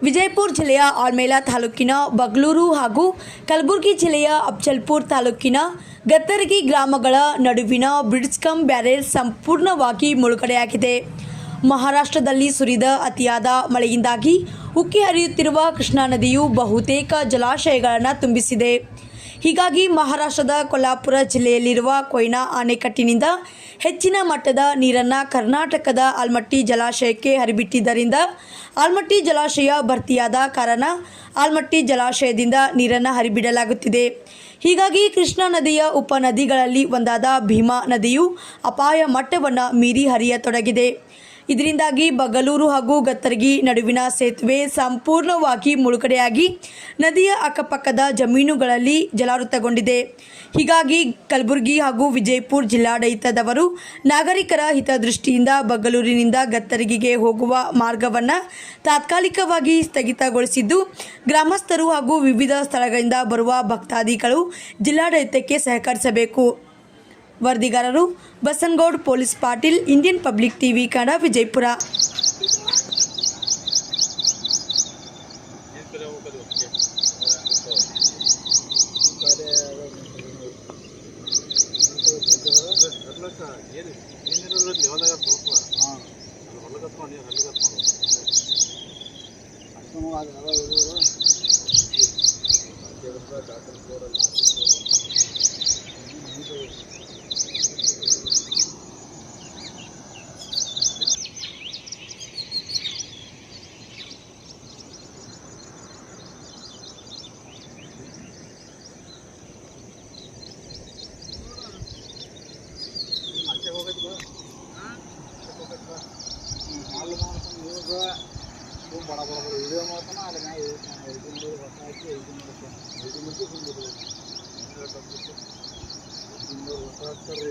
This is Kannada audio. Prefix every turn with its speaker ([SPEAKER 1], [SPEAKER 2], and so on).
[SPEAKER 1] ವಿಜಯಪುರ ಜಿಲ್ಲೆಯ ಆಲ್ಮೇಲ ತಾಲೂಕಿನ ಬಗ್ಲೂರು ಹಾಗೂ ಕಲಬುರಗಿ ಜಿಲ್ಲೆಯ ಅಫಜಲ್ಪುರ ತಾಲೂಕಿನ ಗತ್ತರಗಿ ಗ್ರಾಮಗಳ ನಡುವಿನ ಬ್ರಿಡ್ಜ್ ಬ್ಯಾರೇಜ್ ಸಂಪೂರ್ಣವಾಗಿ ಮುಳುಗಡೆಯಾಗಿದೆ. ಮಹಾರಾಷ್ಟ್ರದಲ್ಲಿ ಸುರಿದ ಅತಿಯಾದ ಮಳೆಯಿಂದಾಗಿ ಉಕ್ಕಿ ಹರಿಯುತ್ತಿರುವ ಕೃಷ್ಣಾ ನದಿಯು ಬಹುತೇಕ ಜಲಾಶಯಗಳನ್ನು ತುಂಬಿಸಿದೆ. ಹೀಗಾಗಿ ಮಹಾರಾಷ್ಟ್ರದ ಕೊಲ್ಹಾಪುರ ಜಿಲ್ಲೆಯಲ್ಲಿರುವ ಕೊಯ್ನಾ ಅಣೆಕಟ್ಟಿನಿಂದ ಹೆಚ್ಚಿನ ಮಟ್ಟದ ನೀರನ್ನು ಕರ್ನಾಟಕದ ಆಲ್ಮಟ್ಟಿ ಜಲಾಶಯಕ್ಕೆ ಹರಿಬಿಟ್ಟಿದ್ದರಿಂದ ಆಲ್ಮಟ್ಟಿ ಜಲಾಶಯ ಭರ್ತಿಯಾದ ಕಾರಣ ಆಲ್ಮಟ್ಟಿ ಜಲಾಶಯದಿಂದ ನೀರನ್ನು ಹರಿಬಿಡಲಾಗುತ್ತಿದೆ. ಹೀಗಾಗಿ ಕೃಷ್ಣಾ ನದಿಯ ಉಪನದಿಗಳಲ್ಲಿ ಒಂದಾದ ಭೀಮಾ ನದಿಯು ಅಪಾಯ ಮಟ್ಟವನ್ನು ಮೀರಿ ಹರಿಯತೊಡಗಿದೆ. ಇದರಿಂದಾಗಿ ಬಗಲೂರು ಹಾಗೂ ಗತ್ತರಗಿ ನಡುವಿನ ಸೇತುವೆ ಸಂಪೂರ್ಣವಾಗಿ ಮುಳುಗಡೆಯಾಗಿ ನದಿಯ ಅಕ್ಕಪಕ್ಕದ ಜಮೀನುಗಳಲ್ಲಿ ಜಲಾವೃತಗೊಂಡಿದೆ. ಹೀಗಾಗಿ ಕಲಬುರಗಿ ಹಾಗೂ ವಿಜಯಪುರ ಜಿಲ್ಲಾಡಳಿತದವರು ನಾಗರಿಕರ ಹಿತದೃಷ್ಟಿಯಿಂದ ಬಗಲೂರಿನಿಂದ ಗತ್ತರಗಿಗೆ ಹೋಗುವ ಮಾರ್ಗವನ್ನು ತಾತ್ಕಾಲಿಕವಾಗಿ ಸ್ಥಗಿತಗೊಳಿಸಿದ್ದು, ಗ್ರಾಮಸ್ಥರು ಹಾಗೂ ವಿವಿಧ ಸ್ಥಳಗಳಿಂದ ಬರುವ ಭಕ್ತಾದಿಗಳು ಜಿಲ್ಲಾಡಳಿತಕ್ಕೆ ಸಹಕರಿಸಬೇಕು. ವರದಿಗಾರರು Basanagouda police Patil, Indian public TV Kannada, Vijayapura.
[SPEAKER 2] बड़ा बड़ा वीडियो ಮಾಡ್ತಾನ ಅಲ್ಲಿ ನಾ ಇದನ್ನ ಹೊಸಾಕಿ ಇದನ್ನ ಹೊಸ ಹಾಕ್ತಾರೆ.